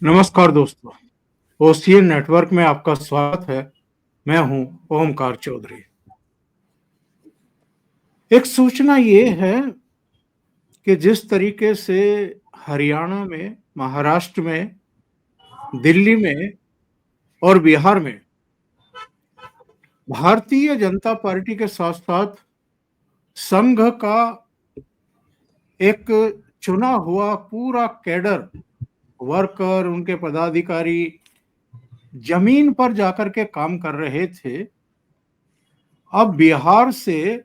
नमस्कार दोस्तों। OCN network में आपका स्वागत है। मैं हूं ओमकार चौधरी। एक सूचना ये है कि जिस तरीके से हरियाणा में, महाराष्ट्र में, दिल्ली में और बिहार में भारतीय जनता पार्टी के साथ साथ संघ का एक चुना हुआ पूरा कैडर, वर्कर, उनके पदाधिकारी जमीन पर जाकर के काम कर रहे थे। अब बिहार से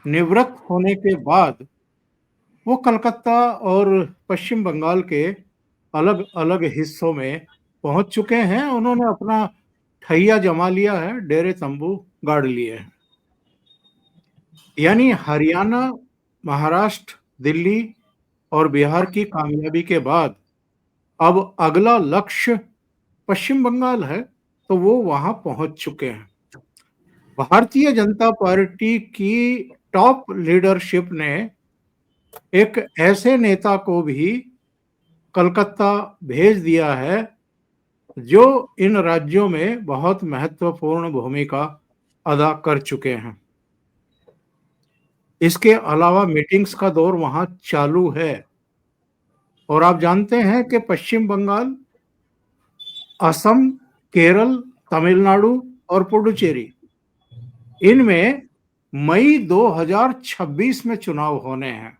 निवृत्त होने के बाद वो कलकत्ता और पश्चिम बंगाल के अलग अलग हिस्सों में पहुंच चुके हैं। उन्होंने अपना ठैया जमा लिया है, डेरे तंबू गाड़ लिए हैं। यानी हरियाणा, महाराष्ट्र, दिल्ली और बिहार की कामयाबी के बाद अब अगला लक्ष्य पश्चिम बंगाल है, तो वो वहां पहुंच चुके हैं। भारतीय जनता पार्टी की टॉप लीडरशिप ने एक ऐसे नेता को भी कलकत्ता भेज दिया है जो इन राज्यों में बहुत महत्वपूर्ण भूमिका अदा कर चुके हैं। इसके अलावा मीटिंग्स का दौर वहां चालू है। और आप जानते हैं कि पश्चिम बंगाल, असम, केरल, तमिलनाडु और पुडुचेरी, इनमें मई 2026 में चुनाव होने हैं।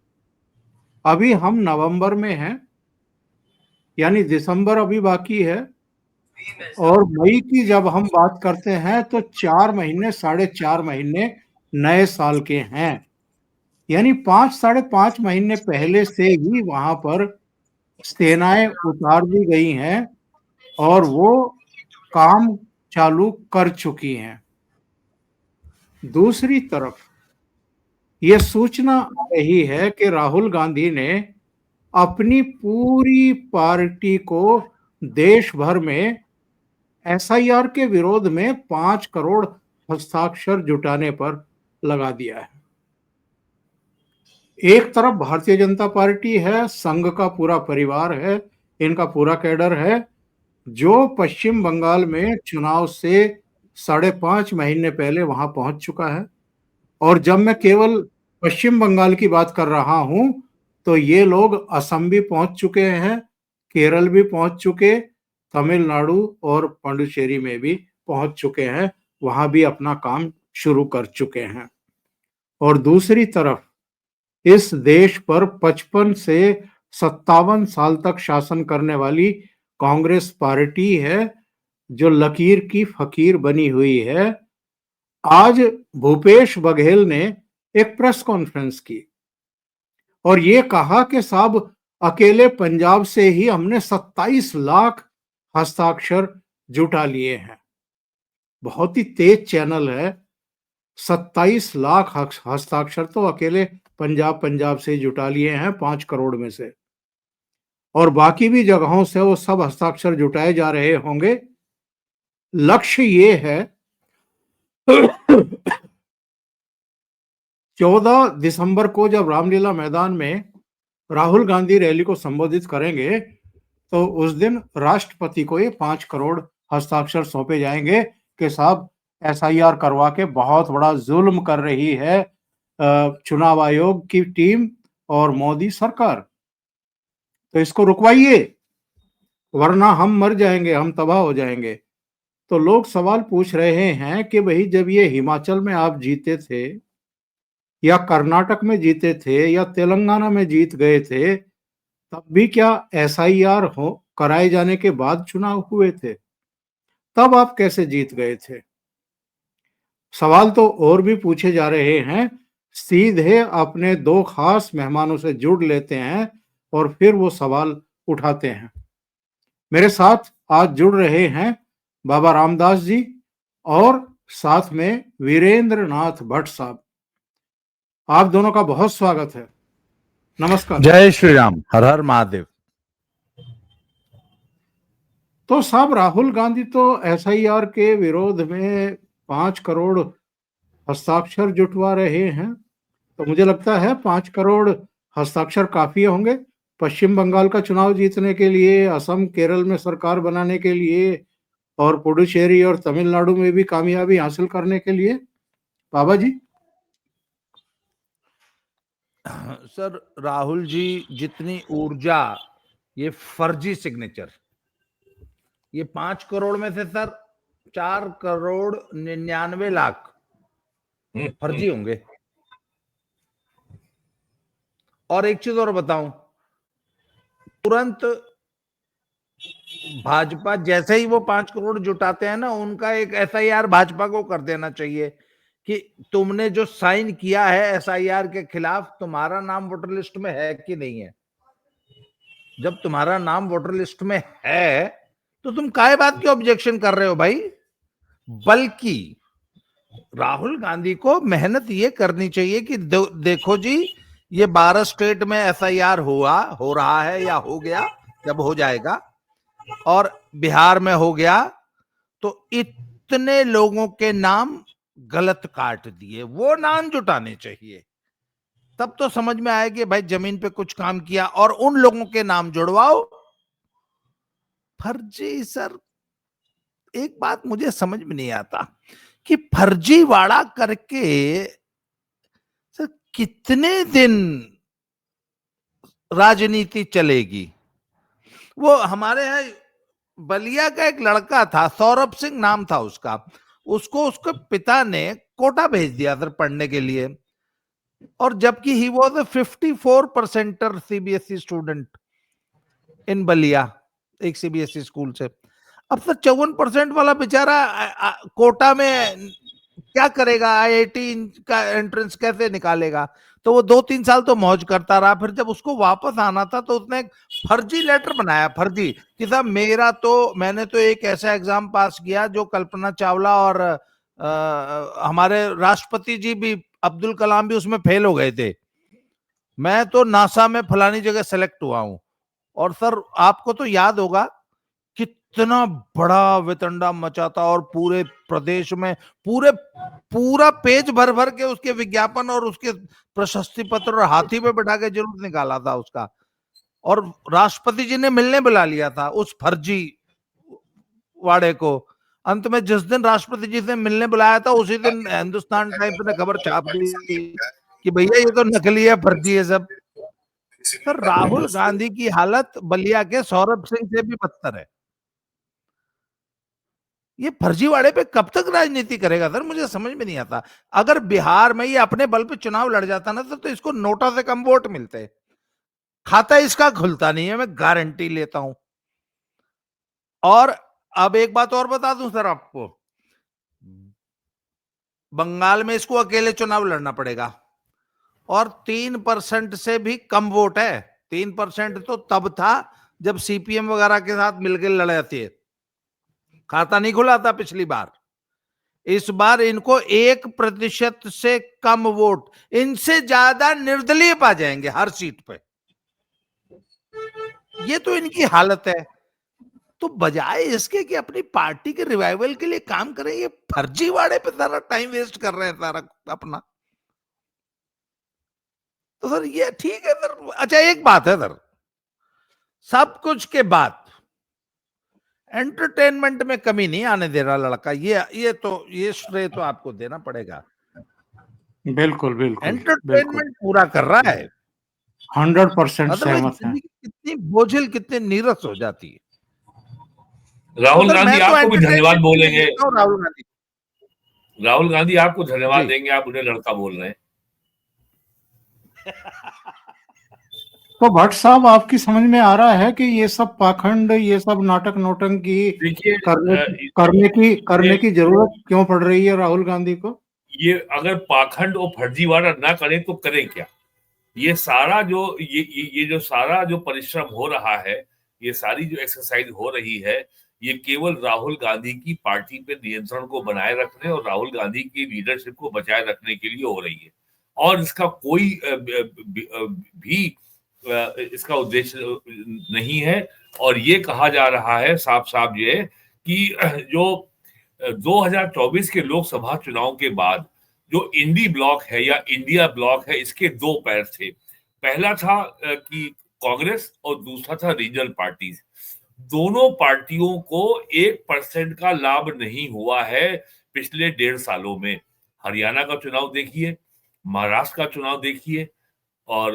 अभी हम नवंबर में हैं, यानी दिसंबर अभी बाकी है। और मई की जब हम बात करते हैं तो 4 महीने, 4.5 महीने नए साल के हैं। यानी 5-5.5 महीने पहले से ही वहां पर सेनाएं उतार दी गई हैं और वो काम चालू कर चुकी हैं। दूसरी तरफ ये सूचना आ रही है कि राहुल गांधी ने अपनी पूरी पार्टी को देश भर में एसआईआर के विरोध में 5 करोड़ हस्ताक्षर जुटाने पर लगा दिया है। एक तरफ भारतीय जनता पार्टी है, संघ का पूरा परिवार है, इनका पूरा कैडर है, जो पश्चिम बंगाल में चुनाव से 5.5 महीने पहले वहां पहुंच चुका है। और जब मैं केवल पश्चिम बंगाल की बात कर रहा हूं, तो ये लोग असम भी पहुंच चुके हैं, केरल भी पहुंच चुके, तमिलनाडु और पुडुचेरी में भी पहुंच चुके हैं, वहां भी अपना काम शुरू कर चुके हैं। और दूसरी तरफ इस देश पर 55 से 57 साल तक शासन करने वाली कांग्रेस पार्टी है, जो लकीर की फकीर बनी हुई है। आज भूपेश बघेल ने एक प्रेस कॉन्फ्रेंस की और ये कहा कि साहब, अकेले पंजाब से ही हमने 27 लाख हस्ताक्षर जुटा लिए हैं। बहुत ही तेज चैनल है। 27 लाख हस्ताक्षर तो अकेले पंजाब से जुटा लिए हैं, 5 करोड़ में से। और बाकी भी जगहों से वो सब हस्ताक्षर जुटाए जा रहे होंगे। लक्ष्य ये है 14 दिसंबर को जब रामलीला मैदान में राहुल गांधी रैली को संबोधित करेंगे, तो उस दिन राष्ट्रपति को ये 5 करोड़ हस्ताक्षर सौंपे जाएंगे कि साहब, एसआईआर करवा के बहुत बड़ा जुल्म कर रही है चुनाव आयोग की टीम और मोदी सरकार। तो इसको रुकवाइए, वरना हम मर जाएंगे, हम तबाह हो जाएंगे। तो लोग सवाल पूछ रहे हैं कि भाई, जब ये हिमाचल में आप जीते थे या कर्नाटक में जीते थे या तेलंगाना में जीत गए थे, तब भी क्या एसआईआर हो कराए जाने के बाद चुनाव हुए थे? तब आप कैसे जीत गए थे? सवाल तो और भी पूछे जा रहे हैं। सीधे अपने दो खास मेहमानों से जुड़ लेते हैं और फिर वो सवाल उठाते हैं। मेरे साथ आज जुड़ रहे हैं बाबा रामदास जी और साथ में वीरेंद्र नाथ भट्ट साहब। आप दोनों का बहुत स्वागत है। नमस्कार। जय श्री राम, हर हर महादेव। तो साहब, राहुल गांधी तो एसआईआर के विरोध में 5 करोड़ हस्ताक्षर जुटवा रहे हैं। तो मुझे लगता है 5 करोड़ हस्ताक्षर काफी होंगे। पश्चिम बंगाल का चुनाव जीतने के लिए, असम केरल में सरकार बनाने के लिए और पुडुचेरी और तमिलनाडु में भी कामयाबी हासिल करने के लिए? बाबा जी। सर राहुल जी, जितनी ऊर्जा, ये फर्जी सिग्नेचर, ये 5 करोड़ में से सर 4,99,00,000 फर्जी होंगे। और एक चीज और बताऊं, तुरंत भाजपा जैसे ही वो 5 करोड़ जुटाते हैं ना, उनका एक एसआईआर भाजपा को कर देना चाहिए कि तुमने जो साइन किया है एसआईआर के खिलाफ, तुम्हारा नाम वोटर लिस्ट में है कि नहीं है। जब तुम्हारा नाम वोटर लिस्ट में है तो तुम काहे बात की ऑब्जेक्शन कर रहे हो भाई। बल्कि राहुल गांधी को मेहनत ये करनी चाहिए कि देखो जी, ये 12 स्टेट में एसआईआर हो रहा है या हो गया, जब हो जाएगा, और बिहार में हो गया, तो इतने लोगों के नाम गलत काट दिए, वो नाम जुटाने चाहिए। तब तो समझ में आए कि भाई जमीन पे कुछ काम किया, और उन लोगों के नाम जुड़वाओ। फर्जी सर, एक बात मुझे समझ में नहीं आता कि फर्जीवाड़ा करके सर कितने दिन राजनीति चलेगी। वो हमारे यहाँ बलिया का एक लड़का था, सौरभ सिंह नाम था उसका, उसको उसके पिता ने कोटा भेज दिया सर पढ़ने के लिए, और जबकि he was a 54% CBSE student in Ballia, एक सीबीएसई स्कूल से। अब तो 54% वाला बेचारा कोटा में क्या करेगा, आईआईटी का एंट्रेंस कैसे निकालेगा। तो वो 2-3 साल तो मौज करता रहा, फिर जब उसको वापस आना था तो उसने एक फर्जी लेटर बनाया, फर्जी, कि साहब मैंने तो एक ऐसा एग्जाम पास किया जो कल्पना चावला और हमारे राष्ट्रपति जी भी, अब्दुल कलाम भी उसमें फेल हो गए थे। मैं तो नासा में फलानी जगह सेलेक्ट हुआ हूं। और सर आपको तो याद होगा कितना बड़ा वितंडा मचा था, और पूरे प्रदेश में पूरा पेज भर भर के उसके विज्ञापन और उसके प्रशस्ति पत्र और हाथी पे बैठा के जरूर निकाला था उसका। और राष्ट्रपति जी ने मिलने बुला लिया था उस फर्जी वाड़े को। अंत में जिस दिन राष्ट्रपति जी से मिलने बुलाया था, उसी दिन हिंदुस्तान टाइम्स ने खबर छाप दी कि भैया ये तो नकली है, फर्जी है सब। सर राहुल गांधी की हालत बलिया के सौरभ सिंह से भी बदतर है। ये फर्जीवाड़े पे कब तक राजनीति करेगा सर, मुझे समझ में नहीं आता। अगर बिहार में ये अपने बल पे चुनाव लड़ जाता ना तो इसको नोटा से कम वोट मिलते। खाता इसका खुलता नहीं है, मैं गारंटी लेता हूं। और अब एक बात और बता दूं सर आपको, बंगाल में इसको अकेले चुनाव लड़ना पड़ेगा, और 3% से भी कम वोट है। 3% तो तब था जब सीपीएम वगैरह के साथ मिलकर लड़े थे, खाता नहीं खुला था पिछली बार। इस बार इनको 1% से कम वोट, इनसे ज्यादा निर्दलीय पा जाएंगे हर सीट पे। ये तो इनकी हालत है। तो बजाय इसके कि अपनी पार्टी के रिवाइवल के लिए काम करें, ये फर्जीवाड़े पे सारा टाइम वेस्ट कर रहे हैं सारा अपना। तो सर ये ठीक है सर। अच्छा एक बात है सर, सब कुछ के बाद एंटरटेनमेंट में कमी नहीं आने दे रहा लड़का। ये श्रेय तो आपको देना पड़ेगा। बिल्कुल बिल्कुल बिल्कुल एंटरटेनमेंट पूरा कर रहा है। 100% अदरवाइज सहमत है। जिंदगी कितनी बोझिल, कितनी नीरस हो जाती है। तो राहुल सर गांधी मैं तो आपको भी धन्यवाद एंटरटेनमेंट बोलेंगे। राहुल गांधी, राहुल गांधी आपको धन्यवाद जी। देंगे, आप उन्हें लड़का बोल रहे हैं। तो भट्ट साहब, आपकी समझ में आ रहा है कि ये सब पाखंड, ये सब नाटक नौटंकी देखिए, करने की जरूरत क्यों पड़ रही है राहुल गांधी को? ये अगर पाखंड और फर्जीवाड़ा ना करें तो करें क्या। ये सारा जो सारा जो परिश्रम हो रहा है, ये सारी जो एक्सरसाइज हो रही है, ये केवल राहुल गांधी की पार्टी पे नियंत्रण को बनाए रखने और राहुल गांधी की लीडरशिप को बचाए रखने के लिए हो रही है। और इसका कोई भी इसका उद्देश्य नहीं है। और ये कहा जा रहा है साफ साफ ये कि जो 2024 के लोकसभा चुनाव के बाद जो इंडी ब्लॉक है या इंडिया ब्लॉक है, इसके दो पैर थे। पहला था कि कांग्रेस और दूसरा था रीजनल पार्टीज। दोनों पार्टियों को 1% का लाभ नहीं हुआ है पिछले 1.5 सालों में। हरियाणा का चुनाव देखिए, महाराष्ट्र का चुनाव देखिए, और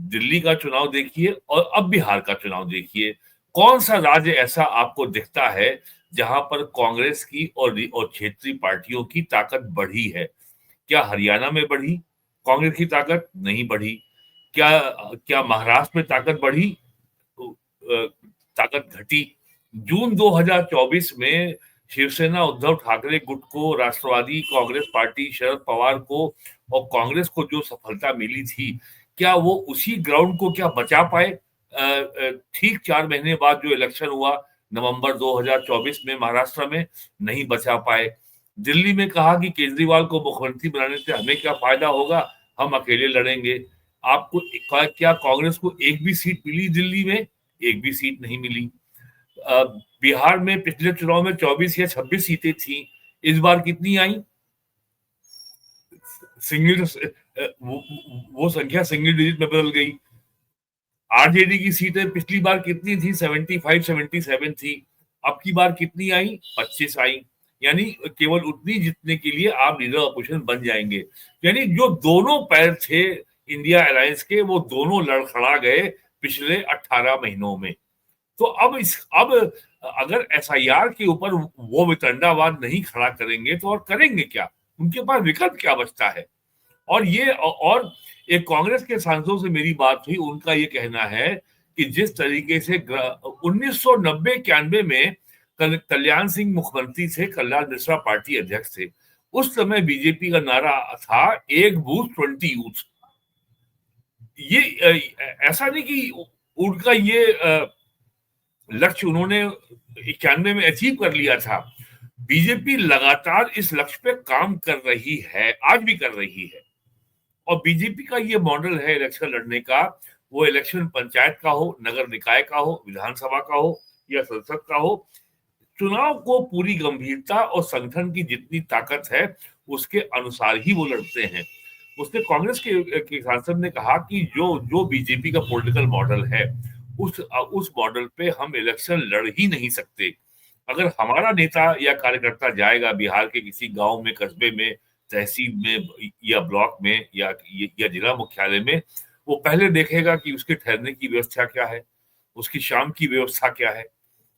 दिल्ली का चुनाव देखिए, और अब बिहार का चुनाव देखिए। कौन सा राज्य ऐसा आपको दिखता है जहां पर कांग्रेस की और क्षेत्रीय पार्टियों की ताकत बढ़ी है? क्या हरियाणा में बढ़ी कांग्रेस की ताकत? नहीं बढ़ी। क्या क्या महाराष्ट्र में ताकत बढ़ी? ताकत घटी। जून 2024 में शिवसेना उद्धव ठाकरे गुट को, राष्ट्रवादी कांग्रेस पार्टी शरद पवार को और कांग्रेस को जो सफलता मिली थी, क्या वो उसी ग्राउंड को क्या बचा पाए? ठीक 4 महीने बाद जो इलेक्शन हुआ नवंबर 2024 में महाराष्ट्र में, नहीं बचा पाए। दिल्ली में कहा कि केजरीवाल को मुख्यमंत्री बनाने से हमें क्या फायदा होगा, हम अकेले लड़ेंगे। आपको क्या कांग्रेस को एक भी सीट मिली दिल्ली में? एक भी सीट नहीं मिली। बिहार में पिछले चुनाव में 24 या 26 सीटें थी, इस बार कितनी आई? सिंगल, वो संख्या सिंगल डिजिट में बदल गई। आरजेडी की सीटें पिछली बार कितनी थी? 75 77 थी। अब की बार कितनी आई? 25 आई। यानी केवल उतनी जीतने के लिए आप लीडर ऑपोजिशन बन जाएंगे। यानी जो दोनों पैर थे इंडिया अलायंस के, वो दोनों लड़खड़ा गए पिछले 18 महीनों में। तो अब अगर एसआईआर के ऊपर वो वितंडावाद नहीं खड़ा करेंगे तो और करेंगे क्या? उनके पास विकल्प क्या बचता है? और एक कांग्रेस के सांसदों से मेरी बात हुई, उनका ये कहना है कि जिस तरीके से 1990-91 में कल्याण सिंह मुख्यमंत्री थे, कल्याण मिश्रा पार्टी अध्यक्ष थे, उस समय बीजेपी का नारा था एक बूथ 20 यूथ। ये ऐसा नहीं कि उनका ये लक्ष्य उन्होंने 91 में अचीव कर लिया था। बीजेपी लगातार इस लक्ष्य पे काम कर रही है, आज भी कर रही है। और बीजेपी का ये मॉडल है इलेक्शन लड़ने का, वो इलेक्शन पंचायत का हो, नगर निकाय का हो, विधानसभा का हो या संसद का हो, चुनाव को पूरी गंभीरता और संगठन की जितनी ताकत है उसके अनुसार ही वो लड़ते हैं। उसने कांग्रेस के सांसद ने कहा कि जो बीजेपी का पॉलिटिकल मॉडल है, उस मॉडल पे हम इलेक्शन लड़ ही नहीं सकते। अगर हमारा नेता या कार्यकर्ता जाएगा बिहार के किसी गांव में, कस्बे में, तहसील में या ब्लॉक में या जिला मुख्यालय में, वो पहले देखेगा कि उसके ठहरने की व्यवस्था क्या है, उसकी शाम की व्यवस्था क्या है।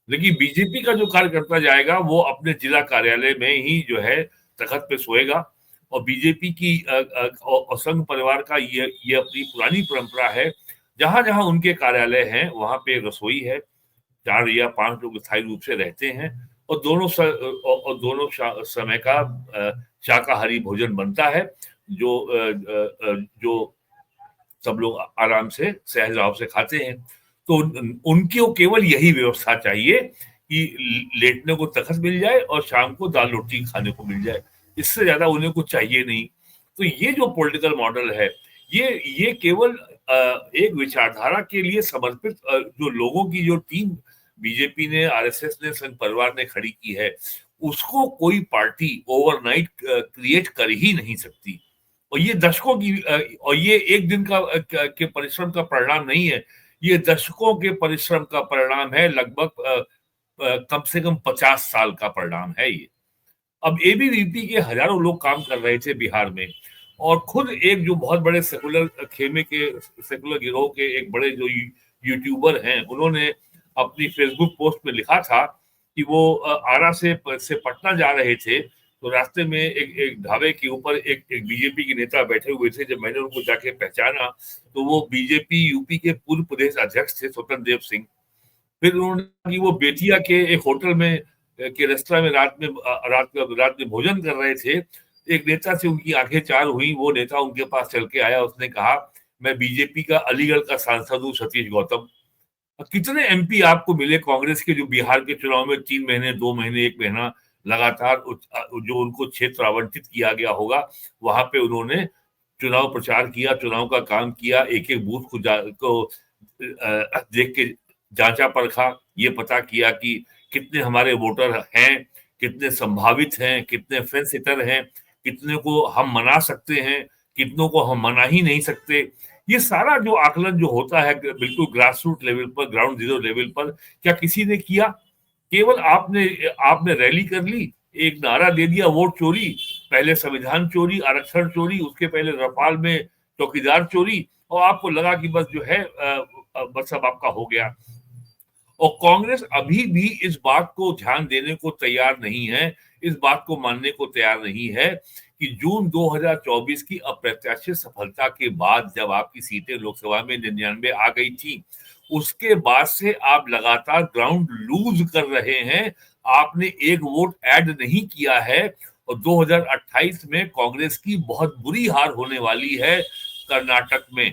लेकिन बीजेपी का जो कार्यकर्ता जाएगा वो अपने जिला कार्यालय में ही जो है तखत पे सोएगा। और बीजेपी की संघ परिवार का ये अपनी पुरानी परंपरा है, जहां जहां उनके कार्यालय हैं वहां पे रसोई है, 4 या 5 लोग स्थायी रूप से रहते हैं, और दोनों समय का शाकाहारी भोजन बनता है, जो सब लोग आराम से सहज भाव से खाते हैं। तो उनको केवल यही व्यवस्था चाहिए कि लेटने को तखत मिल जाए और शाम को दाल रोटी खाने को मिल जाए, इससे ज्यादा उन्हें कुछ चाहिए नहीं। तो ये जो पॉलिटिकल मॉडल है, ये केवल एक विचारधारा के लिए समर्पित जो लोगों की जो टीम बीजेपी ने, आरएसएस ने, संघ परिवार ने खड़ी की है, उसको कोई पार्टी ओवरनाइट क्रिएट कर ही नहीं सकती। और ये दशकों की और ये एक दिन के परिश्रम का परिणाम नहीं है, ये दशकों के परिश्रम का परिणाम है, लगभग कम से कम 50 साल का परिणाम है ये। अब एबीवीपी के हजारों लोग काम कर रहे थे बिहार में, और खुद एक जो बहुत बड़े सेकुलर गिरोह के एक बड़े जो यूट्यूबर हैं, उन्होंने अपनी फेसबुक पोस्ट में लिखा था कि वो आरा से पटना जा रहे थे, तो रास्ते में एक ढाबे के ऊपर एक बीजेपी के नेता बैठे हुए थे। जब मैंने उनको जाके पहचाना तो वो बीजेपी यूपी के पूर्व प्रदेश अध्यक्ष थे, स्वतंत्र देव सिंह। फिर उन्होंने कि वो बेतिया के एक होटल में के रेस्तरां में रात में भोजन कर रहे थे। एक नेता से उनकी आंखें चार हुई, वो नेता उनके पास चल के आया, उसने कहा मैं बीजेपी का अलीगढ़ का सांसद हूँ, सतीश गौतम। कितने एमपी आपको मिले कांग्रेस के जो बिहार के चुनाव में 3 महीने, 2 महीने, 1 महीना लगातार जो उनको क्षेत्र आवंटित किया गया होगा, वहां पे उन्होंने चुनाव प्रचार किया, चुनाव का काम किया, एक एक बूथ को देख के जांचा परखा, ये पता किया कि कितने हमारे वोटर हैं, कितने संभावित हैं, कितने फेंस हिटर हैं, कितने को हम मना सकते हैं, कितनों को हम मना ही नहीं सकते। ये सारा जो आकलन जो होता है बिल्कुल ग्रास रूट लेवल पर, ग्राउंड जीरो लेवल पर, क्या किसी ने किया? केवल आपने रैली कर ली, एक नारा दे दिया वोट चोरी, पहले संविधान चोरी, आरक्षण चोरी, उसके पहले रफाल में चौकीदार चोरी, और आपको लगा कि बस जो है बस सब आपका हो गया। और कांग्रेस अभी भी इस बात को ध्यान देने को तैयार नहीं है, इस बात को मानने को तैयार नहीं है कि जून 2024 की अप्रत्याशित सफलता के बाद जब आपकी सीटें लोकसभा में 99 आ गई थी, उसके बाद से आप लगातार ग्राउंड लूज कर रहे हैं। आपने एक वोट ऐड नहीं किया है और 2028 में कांग्रेस की बहुत बुरी हार होने वाली है। कर्नाटक में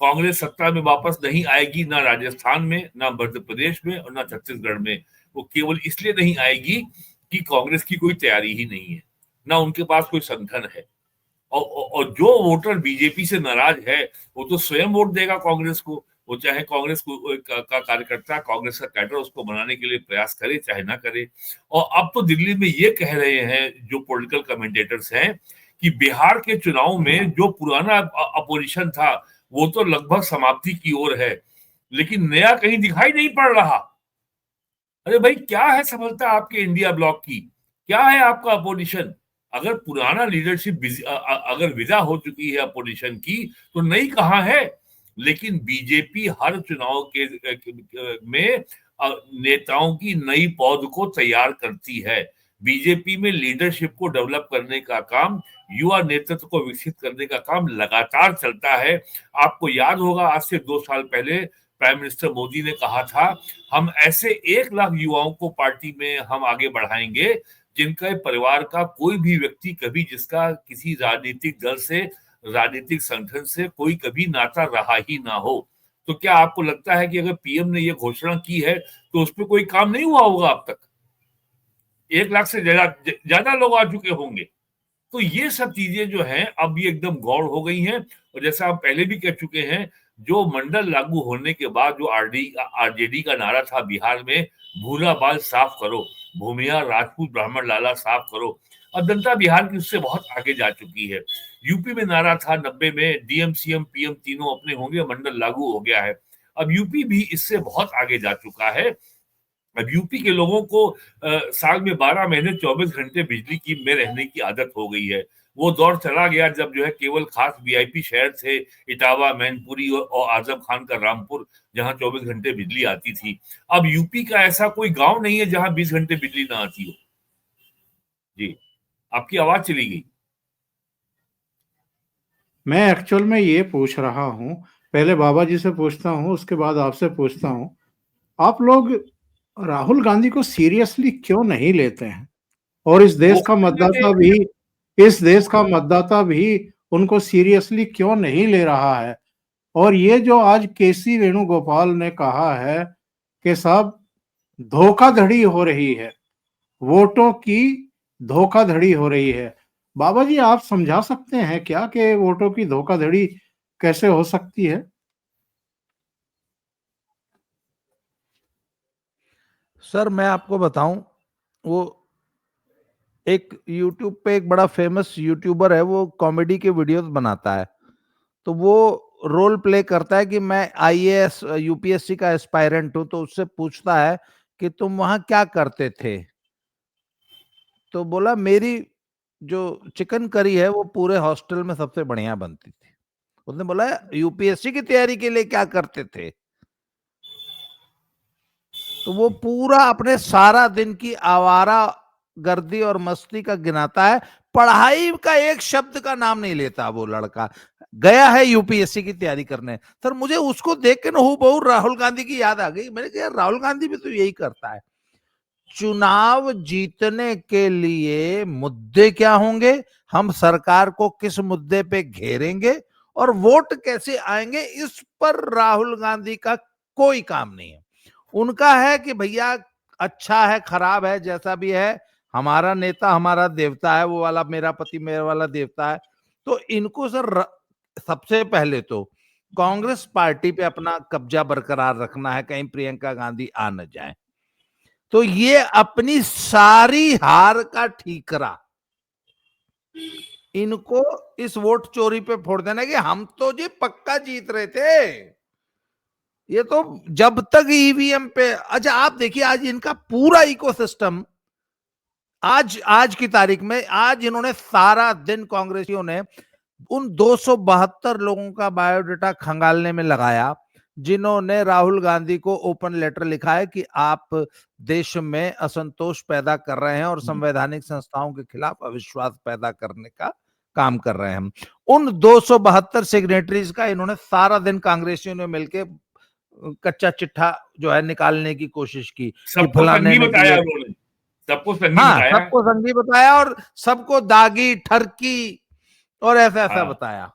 कांग्रेस सत्ता में वापस नहीं आएगी, ना राजस्थान में, ना मध्य प्रदेश में और ना छत्तीसगढ़ में। वो केवल इसलिए नहीं आएगी कि कांग्रेस की कोई तैयारी ही नहीं है, ना उनके पास कोई संगठन है। और जो वोटर बीजेपी से नाराज है वो तो स्वयं वोट देगा कांग्रेस को, वो चाहे कांग्रेस को का कार्यकर्ता, कांग्रेस का कैडर उसको बनाने के लिए प्रयास करे चाहे ना करे। और अब तो दिल्ली में ये कह रहे हैं जो पॉलिटिकल कमेंटेटर्स हैं कि बिहार के चुनाव में जो पुराना अपोजिशन था वो तो लगभग समाप्ति की ओर है, लेकिन नया कहीं दिखाई नहीं पड़ रहा। अरे भाई, क्या है सफलता आपके इंडिया ब्लॉक की? क्या है आपका अपोजिशन? अगर पुराना लीडरशिप अगर विदा हो चुकी है अपोजिशन की, तो नई कहां है? लेकिन बीजेपी हर चुनाव के में नेताओं की नई पौध को तैयार करती है। बीजेपी में लीडरशिप को डेवलप करने का काम, युवा नेतृत्व को विकसित करने का काम लगातार चलता है। आपको याद होगा आज से 2 साल पहले प्राइम मिनिस्टर मोदी ने कहा था, हम ऐसे 1 लाख युवाओं को पार्टी में हम आगे बढ़ाएंगे जिनका परिवार का कोई भी व्यक्ति कभी, जिसका किसी राजनीतिक दल से, राजनीतिक संगठन से कोई कभी नाता रहा ही ना हो। तो क्या आपको लगता है कि अगर पीएम ने यह घोषणा की है तो उस पर कोई काम नहीं हुआ होगा? अब तक 1 लाख से ज्यादा लोग आ चुके होंगे। तो ये सब चीजें जो हैं अब ये एकदम गौड़ हो गई हैं। और जैसा हम पहले भी कह चुके हैं, जो मंडल लागू होने के बाद जो आरजेडी का नारा था बिहार में, भूरा बाल साफ करो, भूमिया राजपूत ब्राह्मण लाला साफ करो, अब जनता बिहार की उससे बहुत आगे जा चुकी है। यूपी में नारा था 90 में, डीएम सीएम पीएम तीनों अपने होंगे, मंडल लागू हो गया है। अब यूपी भी इससे बहुत आगे जा चुका है। अब यूपी के लोगों को साल में 12 महीने 24 घंटे बिजली की में रहने की आदत हो गई है। वो दौर चला गया जब जो है केवल खास वीआईपी शहर थे, इटावा, मैनपुरी और आजम खान का रामपुर, जहां 24 घंटे बिजली आती थी। अब यूपी का ऐसा कोई गांव नहीं है जहां 20 घंटे बिजली ना आती हो। जी, आपकी आवाज चली गई। मैं एक्चुअल में ये पूछ रहा हूँ, पहले बाबा जी से पूछता हूँ, उसके बाद आपसे पूछता हूँ, आप लोग राहुल गांधी को सीरियसली क्यों नहीं लेते हैं? और इस देश का मतदाता भी उनको सीरियसली क्यों नहीं ले रहा है? और ये जो आज केसी वेणुगोपाल ने कहा है कि साहब धोखाधड़ी हो रही है, वोटों की धोखाधड़ी हो रही है, बाबा जी आप समझा सकते हैं क्या कि वोटों की धोखाधड़ी कैसे हो सकती है? सर मैं आपको बताऊं, वो एक YouTube पे एक बड़ा फेमस यूट्यूबर है, वो कॉमेडी के वीडियोस बनाता है। तो वो रोल प्ले करता है कि मैं आईएएस यूपीएससी का एस्पायरेंट हूं, तो उससे पूछता है कि तुम वहां क्या करते थे? तो बोला मेरी जो चिकन करी है वो पूरे हॉस्टल में सबसे बढ़िया बनती थी। उसने बोला यूपीएससी की तैयारी के लिए क्या करते थे? तो वो पूरा अपने सारा दिन की आवारा गर्दी और मस्ती का गिनाता है, पढ़ाई का एक शब्द का नाम नहीं लेता। वो लड़का गया है यूपीएससी की तैयारी करने। सर मुझे उसको देख के ना हूबहू राहुल गांधी की याद आ गई। मैंने कहा राहुल गांधी भी तो यही करता है। चुनाव जीतने के लिए मुद्दे क्या होंगे, हम सरकार को किस मुद्दे पे घेरेंगे और वोट कैसे आएंगे, इस पर राहुल गांधी का कोई काम नहीं है। उनका है कि भैया अच्छा है खराब है जैसा भी है, हमारा नेता हमारा देवता है, वो वाला मेरा पति मेरा वाला देवता है। तो इनको सर सबसे पहले तो कांग्रेस पार्टी पे अपना कब्जा बरकरार रखना है, कहीं प्रियंका गांधी आ न जाए। तो ये अपनी सारी हार का ठीकरा इनको इस वोट चोरी पे फोड़ देना कि हम तो जी पक्का जीत रहे थे। ये तो जब तक ईवीएम पे, अच्छा आप देखिए आज इनका पूरा इकोसिस्टम, आज की तारीख में, आज इन्होंने सारा दिन कांग्रेसियों ने उन 272 लोगों का बायोडाटा खंगालने में लगाया जिन्होंने राहुल गांधी को ओपन लेटर लिखा है कि आप देश में असंतोष पैदा कर रहे हैं और संवैधानिक संस्थाओं के खिलाफ अविश्वास पैदा करने का काम कर रहे हैं। उन 272 सिग्नेटरीज का इन्होंने सारा दिन कांग्रेसियों ने मिलकर कच्चा चिट्ठा जो है निकालने की कोशिश की। सबको संगी बताया उन्होंने, सबको संगी बताया, सबको संगी बताया और सबको दागी ठरकी और ऐसा बताया।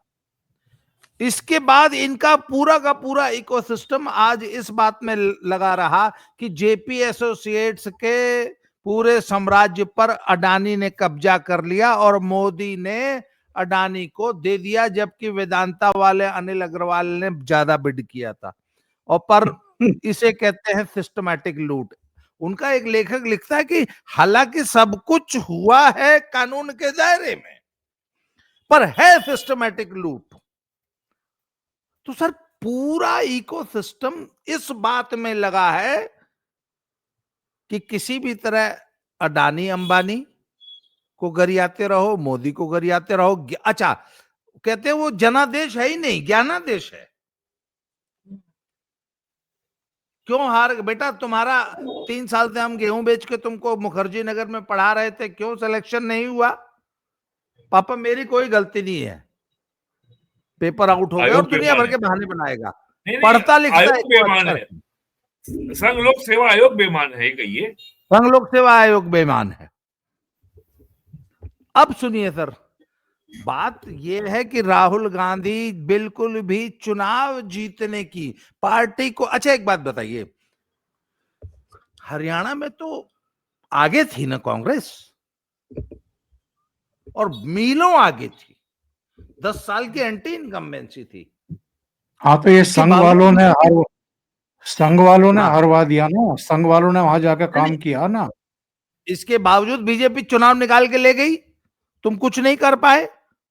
इसके बाद इनका पूरा का पूरा इकोसिस्टम आज इस बात में लगा रहा कि जेपी एसोसिएट्स के पूरे साम्राज्य पर अडानी ने कब्जा कर लिया और मोदी ने अडानी को दे दिया, जबकि वेदांता वाले अनिल अग्रवाल ने ज्यादा बिड किया था। और पर इसे कहते हैं सिस्टमैटिक लूट। उनका एक लेखक लिखता है कि हालांकि सब कुछ हुआ है कानून के दायरे में, पर है सिस्टमैटिक लूट। तो सर पूरा इकोसिस्टम इस बात में लगा है कि किसी भी तरह अडानी अंबानी को गरियाते रहो, मोदी को गरियाते रहो। अच्छा कहते हैं वो जनादेश है ही नहीं, ज्ञानादेश है। क्यों हार बेटा, तुम्हारा 3 साल से हम गेहूं बेच के तुमको मुखर्जी नगर में पढ़ा रहे थे, क्यों सिलेक्शन नहीं हुआ? पापा मेरी कोई गलती नहीं है, पेपर आउट हो गए और दुनिया भर के बहाने बनाएगा। पढ़ता लिखता आयोग बेईमान है, संघ लोक सेवा आयोग बेईमान है, कहिए संघ लोक सेवा आयोग बेईमान है। अब सुनिए सर, बात यह है कि राहुल गांधी बिल्कुल भी चुनाव जीतने की पार्टी को, अच्छा एक बात बताइए, हरियाणा में तो आगे थी ना कांग्रेस, और मीलों आगे थी, 10 साल की एंटी इनकम्बेंसी थी। हाँ तो ये संघ वालों ने हरवा दिया ना, संघ वालों ने वहां जाकर काम किया ना। इसके बावजूद बीजेपी चुनाव निकाल के ले गई, तुम कुछ नहीं कर पाए,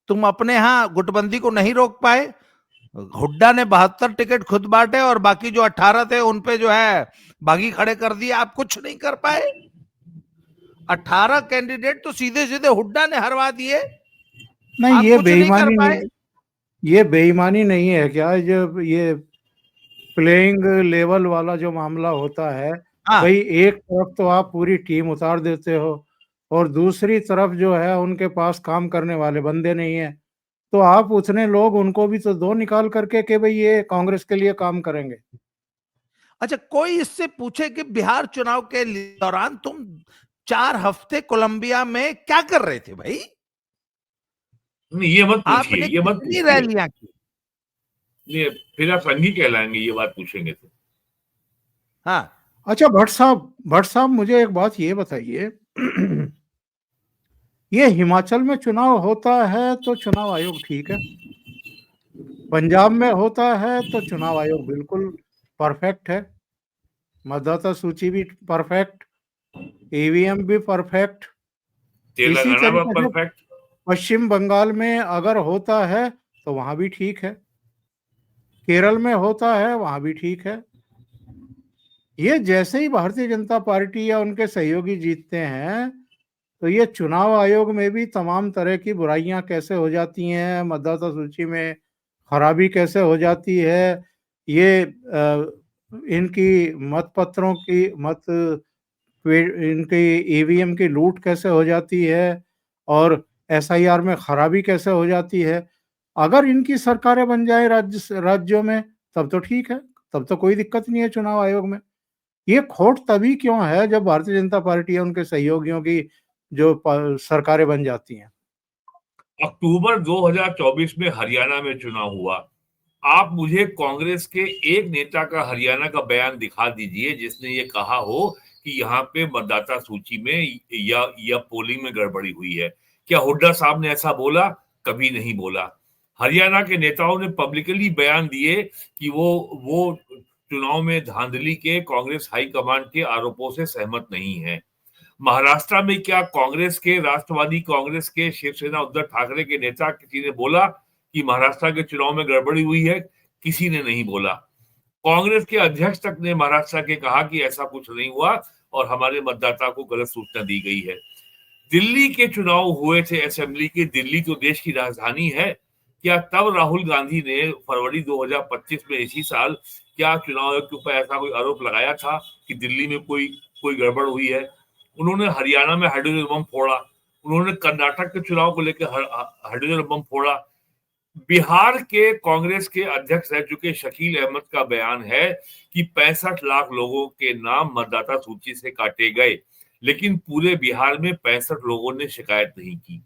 तुम अपने यहां गुटबंदी को नहीं रोक पाए। हुड्डा ने 72 टिकट खुद बांटे और बाकी जो 18 थे उन पे जो है बागी खड़े कर दिए, आप कुछ नहीं कर पाए। 18 कैंडिडेट तो सीधे सीधे हुड्डा ने हरवा दिए। नहीं ये बेईमानी नहीं, ये बेईमानी नहीं है क्या? जब ये प्लेइंग लेवल वाला जो मामला होता है, भाई एक तरफ तो आप पूरी टीम उतार देते हो और दूसरी तरफ जो है उनके पास काम करने वाले बंदे नहीं है, तो आप उतने लोग उनको भी तो दो निकाल करके कि भाई ये कांग्रेस के लिए काम करेंगे। अच्छा कोई इससे पूछे कि बिहार चुनाव के दौरान तुम 4 हफ्ते कोलंबिया में क्या कर रहे थे भाई? नहीं ये मत पूछिए, ये मत पूछिए रैलियां की, ये फिर आप संघी कहलाएंगे, ये बात पूछेंगे तो। हाँ अच्छा भट्ट साहब मुझे एक बात ये बताइए, ये हिमाचल में चुनाव होता है तो चुनाव आयोग ठीक है, पंजाब में होता है तो चुनाव आयोग बिल्कुल परफेक्ट है, मतदाता सूची भी परफेक्ट, ईवीएम भी परफेक्ट, इसी तरीके से पश्चिम बंगाल में अगर होता है तो वहां भी ठीक है, केरल में होता है वहां भी ठीक है। ये जैसे ही भारतीय जनता पार्टी या उनके सहयोगी जीतते हैं तो ये चुनाव आयोग में भी तमाम तरह की बुराइयां कैसे हो जाती हैं, मतदाता सूची में खराबी कैसे हो जाती है, ये इनकी मतपत्रों की इनकी ईवीएम की लूट कैसे हो जाती है और एसआईआर में खराबी कैसे हो जाती है। अगर इनकी सरकारें बन जाए राज्यों में तब तो ठीक है, तब तो कोई दिक्कत नहीं है चुनाव आयोग में। ये खोट तभी क्यों है जब भारतीय जनता पार्टी या उनके सहयोगियों की जो सरकारें बन जाती हैं। अक्टूबर 2024 में हरियाणा में चुनाव हुआ, आप मुझे कांग्रेस के एक नेता का हरियाणा का बयान दिखा दीजिए जिसने ये कहा हो कि यहाँ पे मतदाता सूची में या पोलिंग में गड़बड़ी हुई है। क्या हुड्डा साहब ने ऐसा बोला? कभी नहीं बोला। हरियाणा के नेताओं ने पब्लिकली बयान दिए कि वो चुनाव में धांधली के कांग्रेस हाईकमांड के आरोपों से सहमत नहीं है। महाराष्ट्र में क्या कांग्रेस के, राष्ट्रवादी कांग्रेस के, शिवसेना उद्धव ठाकरे के नेता किसी ने बोला कि महाराष्ट्र के चुनाव में गड़बड़ी हुई है? किसी ने नहीं बोला। कांग्रेस के अध्यक्ष तक ने महाराष्ट्र के कहा कि ऐसा कुछ नहीं हुआ और हमारे मतदाता को गलत सूचना दी गई है। दिल्ली के चुनाव हुए थे असेंबली के, दिल्ली तो देश की राजधानी है। क्या तब राहुल गांधी ने फरवरी 2025 में इसी साल क्या चुनाव आयोग के ऊपर ऐसा कोई आरोप लगाया था कि दिल्ली में कोई गड़बड़ हुई है? उन्होंने हरियाणा में हाइड्रोजन बम फोड़ा, उन्होंने कर्नाटक के चुनाव को लेकर हाइड्रोजन बम फोड़ा। बिहार के कांग्रेस के अध्यक्ष रह चुके शकील अहमद का बयान है कि 65 लाख लोगों के नाम मतदाता सूची से काटे गए, लेकिन पूरे बिहार में 65 लोगों ने शिकायत नहीं की।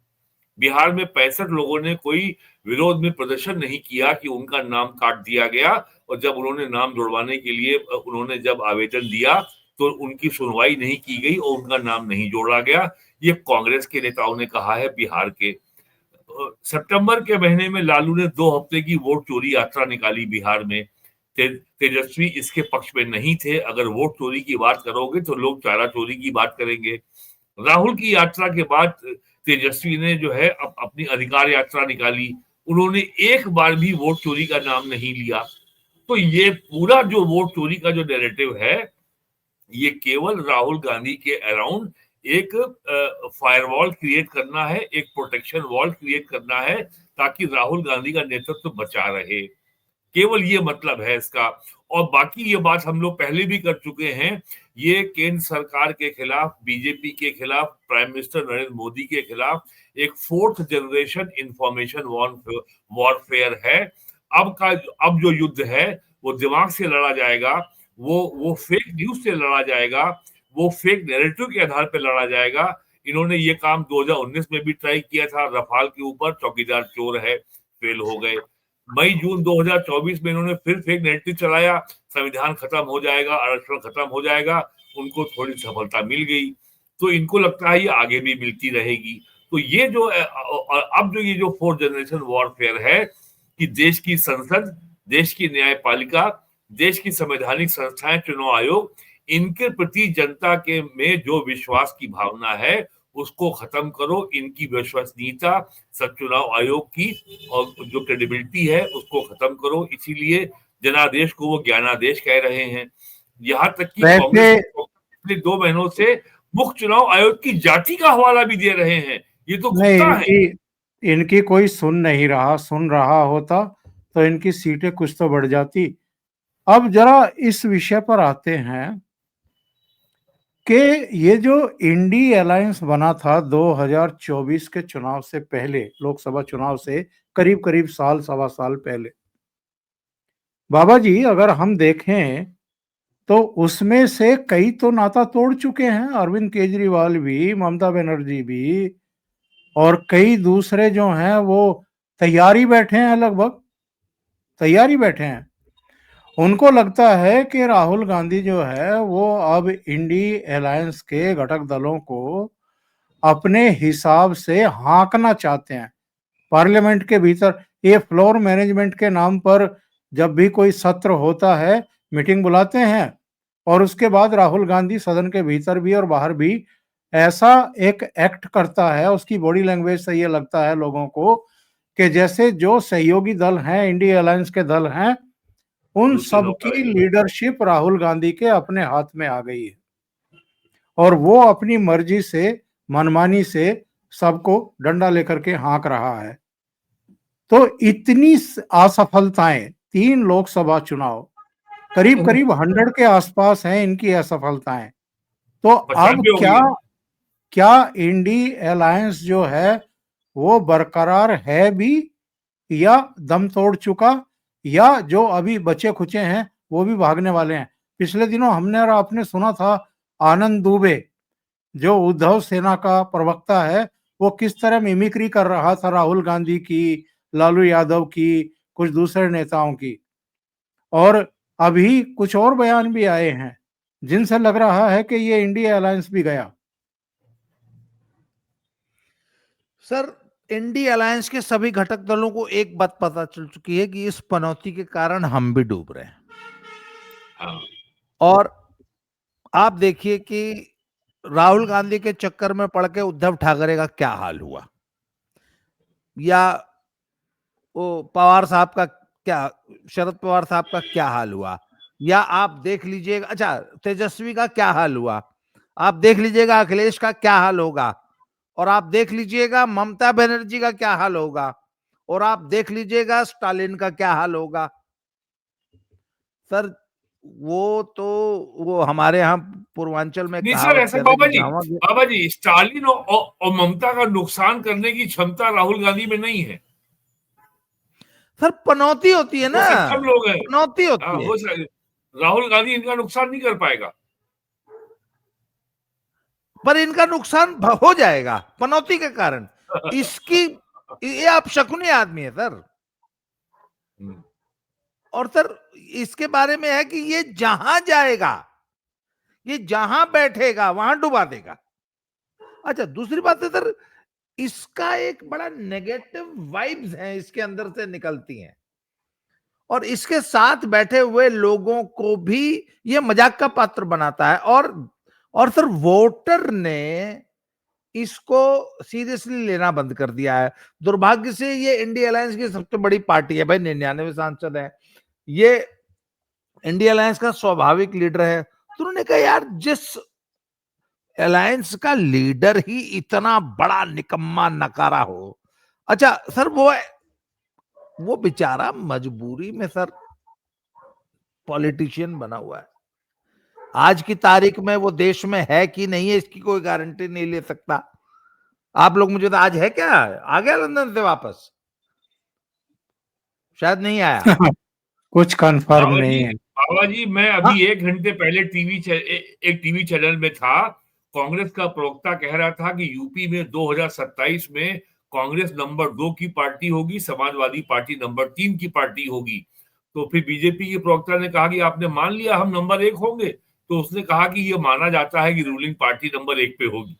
बिहार में 65 लोगों ने कोई विरोध में प्रदर्शन नहीं किया कि उनका नाम काट दिया गया, और जब उन्होंने नाम जुड़वाने के लिए उन्होंने जब आवेदन दिया तो उनकी सुनवाई नहीं की गई और उनका नाम नहीं जोड़ा गया। ये कांग्रेस के नेताओं ने कहा है बिहार के। सितंबर के महीने में लालू ने 2 हफ्ते की वोट चोरी यात्रा निकाली बिहार में। तेजस्वी इसके पक्ष में नहीं थे। अगर वोट चोरी की बात करोगे तो लोग चारा चोरी की बात करेंगे। राहुल की यात्रा के बाद तेजस्वी ने जो है अपनी अधिकार यात्रा निकाली। उन्होंने एक बार भी वोट चोरी का नाम नहीं लिया। तो ये पूरा जो वोट चोरी का जो नैरेटिव है, ये केवल राहुल गांधी के अराउंड एक फायरवॉल क्रिएट करना है, एक प्रोटेक्शन वॉल क्रिएट करना है, ताकि राहुल गांधी का नेतृत्व बचा रहे। केवल ये मतलब है इसका। और बाकी ये बात हम लोग पहले भी कर चुके हैं। ये केंद्र सरकार के खिलाफ, बीजेपी के खिलाफ, प्राइम मिनिस्टर नरेंद्र मोदी के खिलाफ एक 4th जनरेशन इंफॉर्मेशन वॉरफेयर है। अब जो युद्ध है वो दिमाग से लड़ा जाएगा, वो फेक न्यूज से लड़ा जाएगा, वो फेक नैरेटिव के आधार पर लड़ा जाएगा। इन्होंने ये काम 2019 में भी ट्राई किया था, रफाल के ऊपर, चौकीदार चोर है, फेल हो गए। मई जून 2024 में इन्होंने फिर फेक नैरेटिव चलाया, संविधान खत्म हो जाएगा, आरक्षण खत्म हो जाएगा। उनको थोड़ी सफलता मिल गई, तो इनको लगता है ये आगे भी मिलती रहेगी। तो ये जो अब जो ये जो 4th जनरेशन वॉरफेयर है कि देश की संसद, देश की न्यायपालिका, देश की संवैधानिक संस्थाएं, चुनाव आयोग, इनके प्रति जनता के में जो विश्वास की भावना है उसको खत्म करो। इनकी विश्वसनीयता चुनाव आयोग की और जो क्रेडिबिलिटी है उसको खत्म करो। इसीलिए जनादेश को वो ज्ञानादेश कह रहे हैं। यहाँ तक कि कांग्रेस पिछले 2 महीनों से मुख्य चुनाव आयोग की जाति का हवाला भी दे रहे हैं। ये तो गुप्ता है। इनकी कोई सुन रहा होता तो इनकी सीटें कुछ तो बढ़ जाती। अब जरा इस विषय पर आते हैं कि ये जो इंडी अलायंस बना था 2024 के चुनाव से पहले, लोकसभा चुनाव से करीब साल, सवा साल पहले, बाबा जी अगर हम देखें तो उसमें से कई तो नाता तोड़ चुके हैं, अरविंद केजरीवाल भी, ममता बनर्जी भी, और कई दूसरे जो हैं वो तैयारी बैठे हैं, लगभग तैयारी बैठे हैं। उनको लगता है कि राहुल गांधी जो है वो अब इंडी अलायंस के घटक दलों को अपने हिसाब से हाँकना चाहते हैं पार्लियामेंट के भीतर। ये फ्लोर मैनेजमेंट के नाम पर जब भी कोई सत्र होता है, मीटिंग बुलाते हैं, और उसके बाद राहुल गांधी सदन के भीतर भी और बाहर भी ऐसा एक एक्ट करता है, उसकी बॉडी लैंग्वेज से ये लगता है लोगों को कि जैसे जो सहयोगी दल हैं, इंडिया अलायंस के दल हैं, उन सबकी लीडरशिप राहुल गांधी के अपने हाथ में आ गई है और वो अपनी मर्जी से, मनमानी से सबको डंडा लेकर के हाँक रहा है। तो इतनी असफलताएं, 3 लोकसभा चुनाव, करीब 100 के आसपास हैं इनकी असफलताएं। तो अब क्या इंडी अलायंस जो है वो बरकरार है भी, या दम तोड़ चुका, या जो अभी बचे खुचे हैं वो भी भागने वाले हैं? पिछले दिनों हमने और आपने सुना था आनंद दुबे, जो उद्धव सेना का प्रवक्ता है, वो किस तरह मिमिक्री कर रहा था राहुल गांधी की, लालू यादव की, कुछ दूसरे नेताओं की। और अभी कुछ और बयान भी आए हैं जिनसे लग रहा है कि ये इंडिया अलायंस भी गया। सर, इंडिया अलायंस के सभी घटक दलों को एक बात पता चल चुकी है कि इस पनौती के कारण हम भी डूब रहे हैं। और आप देखिए कि राहुल गांधी के चक्कर में पड़ के उद्धव ठाकरे का क्या हाल हुआ, या वो पवार साहब का क्या, शरद पवार साहब का क्या हाल हुआ, या आप देख लीजिएगा, अच्छा तेजस्वी का क्या हाल हुआ, आप देख लीजिएगा अखिलेश का क्या हाल होगा, और आप देख लीजिएगा ममता बनर्जी का क्या हाल होगा, और आप देख लीजिएगा स्टालिन का क्या हाल होगा। सर वो हमारे यहाँ पूर्वांचल में नहीं सर, कहावत ऐसा कहते हैं कि बाबा जी स्टालिन और ममता का नुकसान करने की क्षमता राहुल गांधी में नहीं है। सर पनौती होती है वो ना, सक्षम लोग हैं। पनौती हाँ, होती है। राहुल गांधी इनका नुकसान नहीं कर पाएगा। पर इनका नुकसान हो जाएगा पनौती के कारण। इसकी ये आप शकुनी आदमी है सर। और सर इसके बारे में है कि ये जहां जाएगा, ये जहां बैठेगा वहां डुबा देगा। अच्छा दूसरी बात है सर, इसका एक बड़ा नेगेटिव वाइब्स हैं इसके अंदर से निकलती हैं, और इसके साथ बैठे हुए लोगों को भी ये मजाक का पात्र बनाता है। और सर वोटर ने इसको सीरियसली लेना बंद कर दिया है। दुर्भाग्य से ये इंडिया अलायंस की सबसे बड़ी पार्टी है भाई, 99 सांसद है, ये इंडिया अलायंस का स्वाभाविक लीडर है। तो उन्होंने कहा यार जिस अलायंस का लीडर ही इतना बड़ा निकम्मा नकारा हो, अच्छा सर वो बेचारा मजबूरी में सर पॉलिटिशियन बना हुआ है। आज की तारीख में वो देश में है कि नहीं है इसकी कोई गारंटी नहीं ले सकता। आप लोग मुझे तो आज है क्या, आ गया लंदन से वापस? शायद नहीं आया। कुछ कंफर्म नहीं है। बाबा जी मैं हाँ? अभी 1 घंटे पहले एक टीवी चैनल में था। कांग्रेस का प्रवक्ता कह रहा था कि यूपी में 2027 में कांग्रेस नंबर 2 की पार्टी होगी, समाजवादी पार्टी नंबर 3 की पार्टी होगी। तो फिर बीजेपी के प्रवक्ता ने कहा कि आपने मान लिया हम नंबर 1 होंगे? तो उसने कहा कि यह माना जाता है कि रूलिंग पार्टी नंबर 1 पे होगी।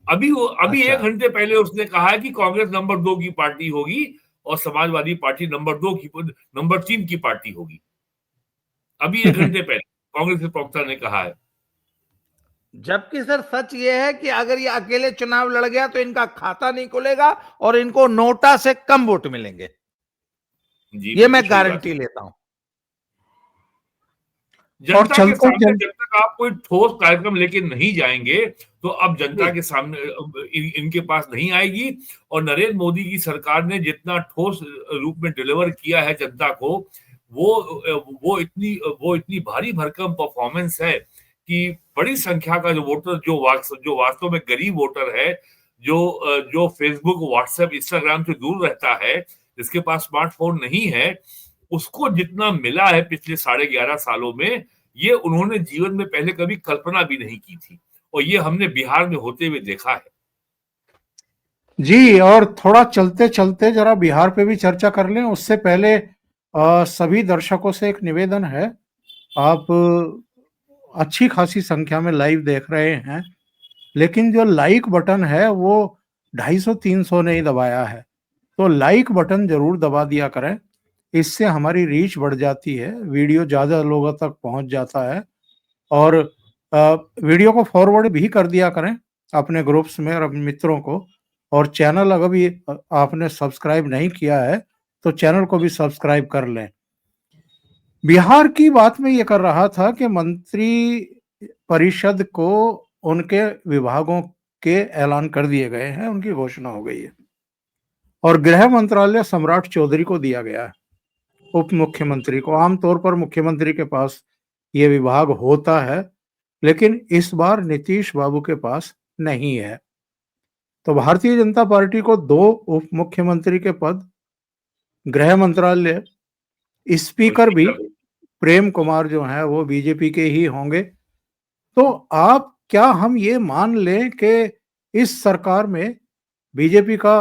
अभी अच्छा 1 घंटे पहले उसने कहा है कि कांग्रेस नंबर 2 की पार्टी होगी और समाजवादी पार्टी नंबर 3 की पार्टी होगी। अभी 1 घंटे पहले कांग्रेस के प्रवक्ता ने कहा है। जबकि सर सच ये है कि अगर ये अकेले चुनाव लड़ गया तो इनका खाता नहीं खुलेगा और इनको नोटा से कम वोट मिलेंगे, ये मैं गारंटी लेता हूं। जनता के सामने जब तक आप कोई ठोस कार्यक्रम लेके नहीं जाएंगे तो अब जनता के सामने इनके पास नहीं आएगी। और नरेंद्र मोदी की सरकार ने जितना ठोस रूप में डिलीवर किया है जनता को, वो इतनी भारी भरकम परफॉर्मेंस है कि बड़ी संख्या का जो वोटर जो वास्तव में गरीब वोटर है, जो फेसबुक, व्हाट्सएप, इंस्टाग्राम से दूर रहता है, जिसके पास स्मार्टफोन नहीं है, उसको जितना मिला है पिछले 11.5 सालों में, ये उन्होंने जीवन में पहले कभी कल्पना भी नहीं की थी। और ये हमने बिहार में होते हुए देखा है। जी, और थोड़ा चलते चलते जरा बिहार पे भी चर्चा कर लें। उससे पहले सभी दर्शकों से एक निवेदन है, आप अच्छी खासी संख्या में लाइव देख रहे हैं, लेकिन जो लाइक बटन है वो 250-300 नहीं दबाया है, तो लाइक बटन जरूर दबा दिया करें। इससे हमारी रीच बढ़ जाती है, वीडियो ज्यादा लोगों तक पहुंच जाता है। और वीडियो को फॉरवर्ड भी कर दिया करें अपने ग्रुप्स में और अपने मित्रों को। और चैनल अगर भी आपने सब्सक्राइब नहीं किया है तो चैनल को भी सब्सक्राइब कर लें। बिहार की बात में ये कर रहा था कि मंत्री परिषद को उनके विभागों के ऐलान कर दिए गए हैं, उनकी घोषणा हो गई है और गृह मंत्रालय सम्राट चौधरी को दिया गया है, उप मुख्यमंत्री को। आमतौर पर मुख्यमंत्री के पास ये विभाग होता है, लेकिन इस बार नीतीश बाबू के पास नहीं है। तो भारतीय जनता पार्टी को 2 उप मुख्यमंत्री के पद, गृह मंत्रालय, स्पीकर भी प्रेम कुमार जो है वो बीजेपी के ही होंगे। तो आप क्या हम ये मान लें कि इस सरकार में बीजेपी का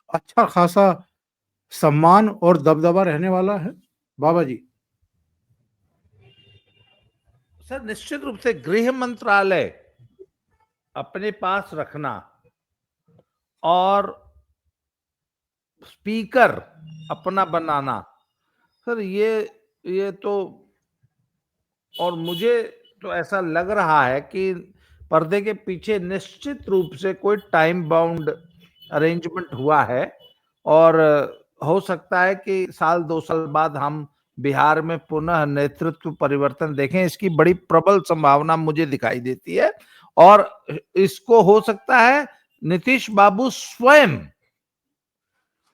अच्छा खासा सम्मान और दबदबा रहने वाला है बाबा जी? सर निश्चित रूप से गृह मंत्रालय अपने पास रखना और स्पीकर अपना बनाना, सर ये तो, और मुझे तो ऐसा लग रहा है कि पर्दे के पीछे निश्चित रूप से कोई टाइम बाउंड अरेंजमेंट हुआ है और हो सकता है कि साल 2 साल बाद हम बिहार में पुनः नेतृत्व परिवर्तन देखें। इसकी बड़ी प्रबल संभावना मुझे दिखाई देती है और इसको हो सकता है नीतीश बाबू स्वयं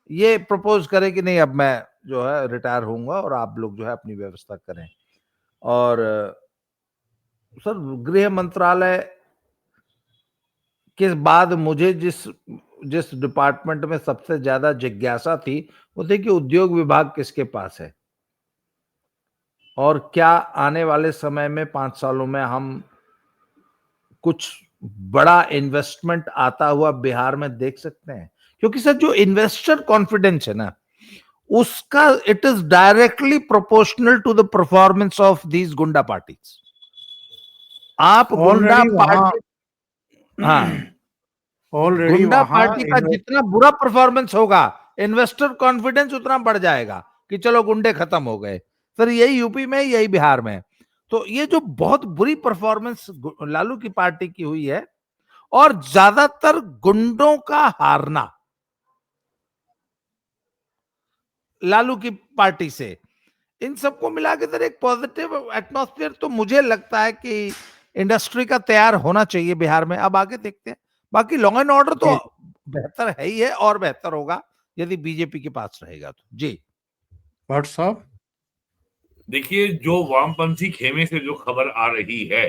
ये प्रपोज करें कि नहीं, अब मैं जो है रिटायर होऊंगा और आप लोग जो है अपनी व्यवस्था करें। और सर, गृह मंत्रालय के बाद मुझे जिस जिस डिपार्टमेंट में सबसे ज्यादा जिज्ञासा थी वो थी कि उद्योग विभाग किसके पास है और क्या आने वाले समय में 5 सालों में हम कुछ बड़ा इन्वेस्टमेंट आता हुआ बिहार में देख सकते हैं। क्योंकि सर, जो इन्वेस्टर कॉन्फिडेंस है ना, उसका it is directly proportional to the performance of these गुंडा पार्टीज। आप गुंडा पार्टी, हाँ, गुंडा पार्टी का जितना बुरा परफॉर्मेंस होगा, इन्वेस्टर कॉन्फिडेंस उतना बढ़ जाएगा कि चलो गुंडे खत्म हो गए। सर, यही यूपी में, यही बिहार में। तो ये जो बहुत बुरी परफॉर्मेंस लालू की पार्टी की हुई है और ज्यादातर गुंडों का हारना लालू की पार्टी से, इन सबको मिला के सर एक पॉजिटिव एटमॉस्फेयर तो मुझे लगता है कि इंडस्ट्री का तैयार होना चाहिए बिहार में। अब आगे देखते हैं। बाकी लॉ एंड ऑर्डर तो बेहतर है ही है और बेहतर होगा यदि बीजेपी के पास रहेगा तो। जी भट्ट साहब, देखिए, जो वामपंथी खेमे से जो खबर आ रही है,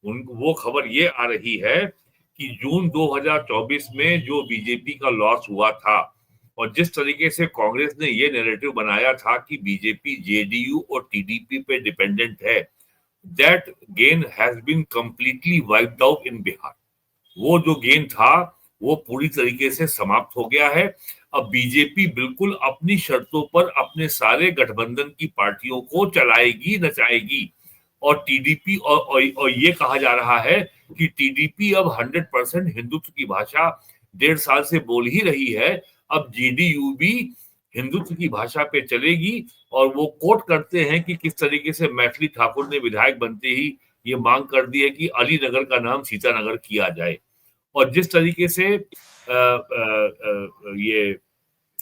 वो खबर ये आ रही है कि जून 2024 में जो बीजेपी का लॉस हुआ था और जिस तरीके से कांग्रेस ने ये नैरेटिव बनाया था कि बीजेपी जेडीयू और टीडीपी पे डिपेंडेंट है, that gain has been completely wiped out in Bihar. वो जो गेन था वो पूरी तरीके से समाप्त हो गया है। अब बीजेपी बिल्कुल अपनी शर्तों पर अपने सारे गठबंधन की पार्टियों को चलाएगी, नचाएगी। और टीडीपी और ये कहा जा रहा है कि टीडीपी अब 100% हिंदुत्व की भाषा 1.5 साल से बोल ही रही है। अब जेडीयू भी हिंदुत्व की भाषा पे चलेगी और वो कोट करते हैं कि किस तरीके से मैथिली ठाकुर ने विधायक बनते ही ये मांग कर दी है कि अलीनगर का नाम सीतानगर किया जाए। और जिस तरीके से ये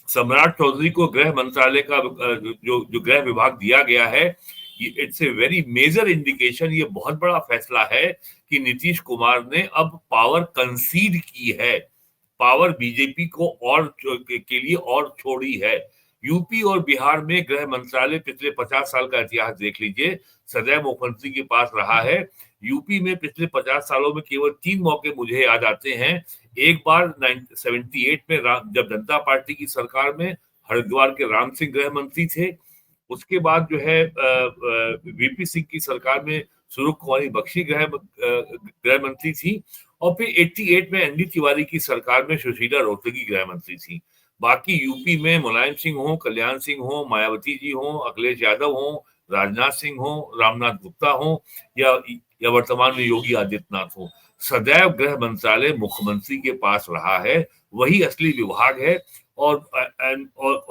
सम्राट चौधरी को गृह मंत्रालय का जो गृह विभाग दिया गया है, it's a very major indication, ये बहुत बड़ा फैसला है कि नीतीश कुमार ने अब पावर कंसीड की है, पावर बीजेपी को और के लिए और छोड़ी है। यूपी और बिहार में गृह मंत्रालय पिछले 50 साल का इतिहास देख लीजिए, सदैव मुख्यमंत्री के पास रहा है। यूपी में पिछले 50 सालों में केवल 3 मौके मुझे याद आते हैं। एक बार 78 में जब जनता पार्टी की सरकार में हरिद्वार के राम सिंह गृह मंत्री थे। उसके बाद जो है वीपी सिंह की सरकार में सुरुख कुमारी बख्शी गृह मंत्री थी और फिर 88 में एनडी तिवारी की सरकार में सुशीला रोहतगी गृह मंत्री थी। बाकी यूपी में मुलायम सिंह हो, कल्याण सिंह हो, मायावती जी हो, अखिलेश यादव हो, राजनाथ सिंह हो, रामनाथ गुप्ता हो या वर्तमान में योगी आदित्यनाथ हो, सदैव गृह मंत्रालय मुख्यमंत्री के पास रहा है, वही असली विभाग है। और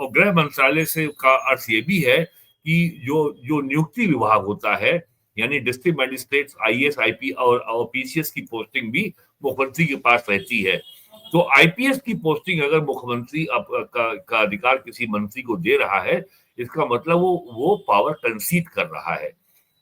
गृह मंत्रालय से का अर्थ ये भी है कि जो नियुक्ति विभाग होता है, यानी डिस्ट्रिक्ट मजिस्ट्रेट, आईएएस, आईपी और पीसीएस की पोस्टिंग भी मुख्यमंत्री के पास रहती है। तो आईपीएस की पोस्टिंग अगर मुख्यमंत्री का अधिकार किसी मंत्री को दे रहा है, इसका मतलब वो पावर कंसीड कर रहा है।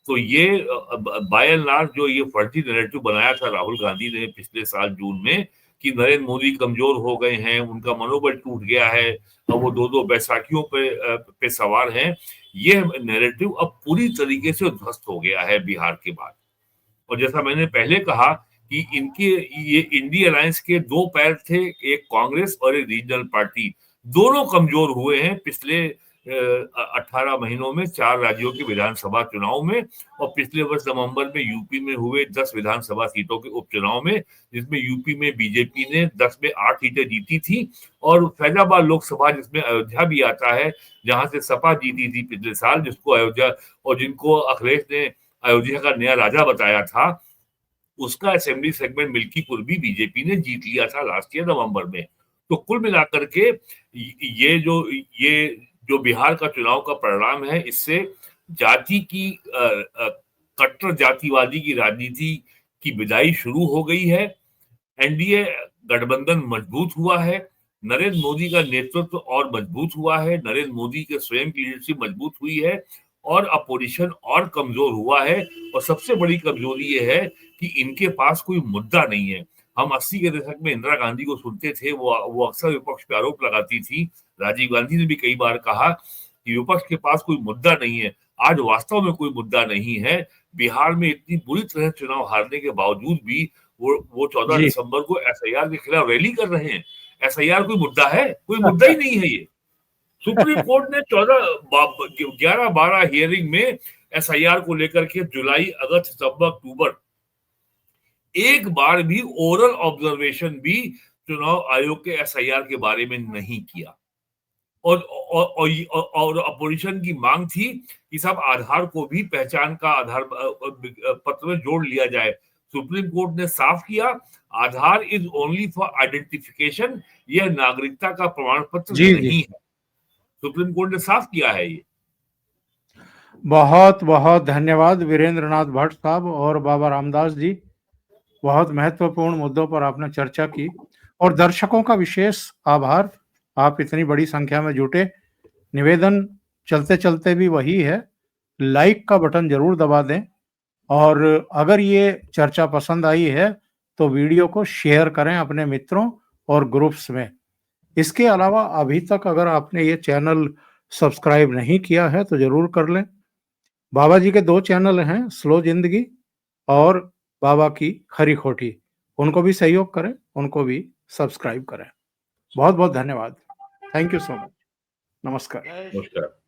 तो ये बाय एंड लार्ज जो ये फर्जी नैरेटिव बनाया था राहुल गांधी ने पिछले साल जून में कि नरेंद्र मोदी कमजोर हो गए हैं, उनका मनोबल टूट गया है और वो दो बैसाखियों पे सवार हैं, ये नैरेटिव अब पूरी तरीके से ध्वस्त हो गया है बिहार के बाद। और जैसा मैंने पहले कहा कि इनके ये इंडी अलायंस के 2 पैर थे, एक कांग्रेस और एक रीजनल पार्टी, दोनों कमजोर हुए हैं पिछले 18 महीनों में 4 राज्यों के विधानसभा चुनाव में और पिछले वर्ष नवंबर में यूपी में हुए 10 विधानसभा सीटों के उपचुनाव में, जिसमें यूपी में बीजेपी ने 10 में 8 सीटें जीती थी और फैजाबाद लोकसभा, जिसमें अयोध्या भी आता है, जहां से सपा जीती थी पिछले साल, जिसको अयोध्या और जिनको अखिलेश ने अयोध्या का नया राजा बताया था, उसका असेंबली सेगमेंट मिल्कीपुर भी बीजेपी ने जीत लिया था लास्ट ईयर नवंबर में। तो कुल मिलाकर के ये जो बिहार का चुनाव का परिणाम है, इससे जाति की कट्टर जातिवादी की राजनीति की विदाई शुरू हो गई है। एनडीए गठबंधन मजबूत हुआ है, नरेंद्र मोदी का नेतृत्व और मजबूत हुआ है, नरेंद्र मोदी के स्वयं की लीडरशिप मजबूत हुई है और अपोजिशन और कमजोर हुआ है। और सबसे बड़ी कमजोरी ये है कि इनके पास कोई मुद्दा नहीं है। हम 80 के दशक में इंदिरा गांधी को सुनते थे, वो अक्सर विपक्ष पे आरोप लगाती थी। राजीव गांधी ने भी कई बार कहा कि विपक्ष के पास कोई मुद्दा नहीं है। आज वास्तव में कोई मुद्दा नहीं है। बिहार में इतनी बुरी तरह चुनाव हारने के बावजूद भी वो 14 जी दिसंबर को एसआईआर के खिलाफ रैली कर रहे हैं। एसआईआर कोई मुद्दा है? कोई मुद्दा ही नहीं है ये। सुप्रीम कोर्ट ने 11-12 हियरिंग में एसआईआर को लेकर के जुलाई, अगस्त, सितंबर, अक्टूबर एक बार भी ओरल ऑब्जर्वेशन भी चुनाव आयोग के एसआईआर के बारे में नहीं किया। और अपोजिशन की मांग थी कि सब आधार को भी पहचान का आधार पत्र में जोड़ लिया जाए। सुप्रीम कोर्ट ने साफ किया, आधार इज ओनली फॉर आइडेंटिफिकेशन, यह नागरिकता का प्रमाण पत्र नहीं है। सुप्रीम कोर्ट ने साफ किया है ये। बहुत बहुत धन्यवाद वीरेंद्र नाथ भट्ट साहब और बाबा रामदास जी। बहुत महत्वपूर्ण मुद्दों पर आपने चर्चा की और दर्शकों का विशेष आभार, आप इतनी बड़ी संख्या में जुटे। निवेदन चलते चलते भी वही है, लाइक का बटन जरूर दबा दें और अगर ये चर्चा पसंद आई है तो वीडियो को शेयर करें अपने मित्रों और ग्रुप्स में। इसके अलावा अभी तक अगर आपने ये चैनल सब्सक्राइब नहीं किया है तो जरूर कर लें। बाबा जी के 2 चैनल हैं, स्लो जिंदगी और बाबा की खरी खोटी, उनको भी सहयोग करें, उनको भी सब्सक्राइब करें। बहुत बहुत धन्यवाद। Thank you so much. नमस्कार। नमस्कार।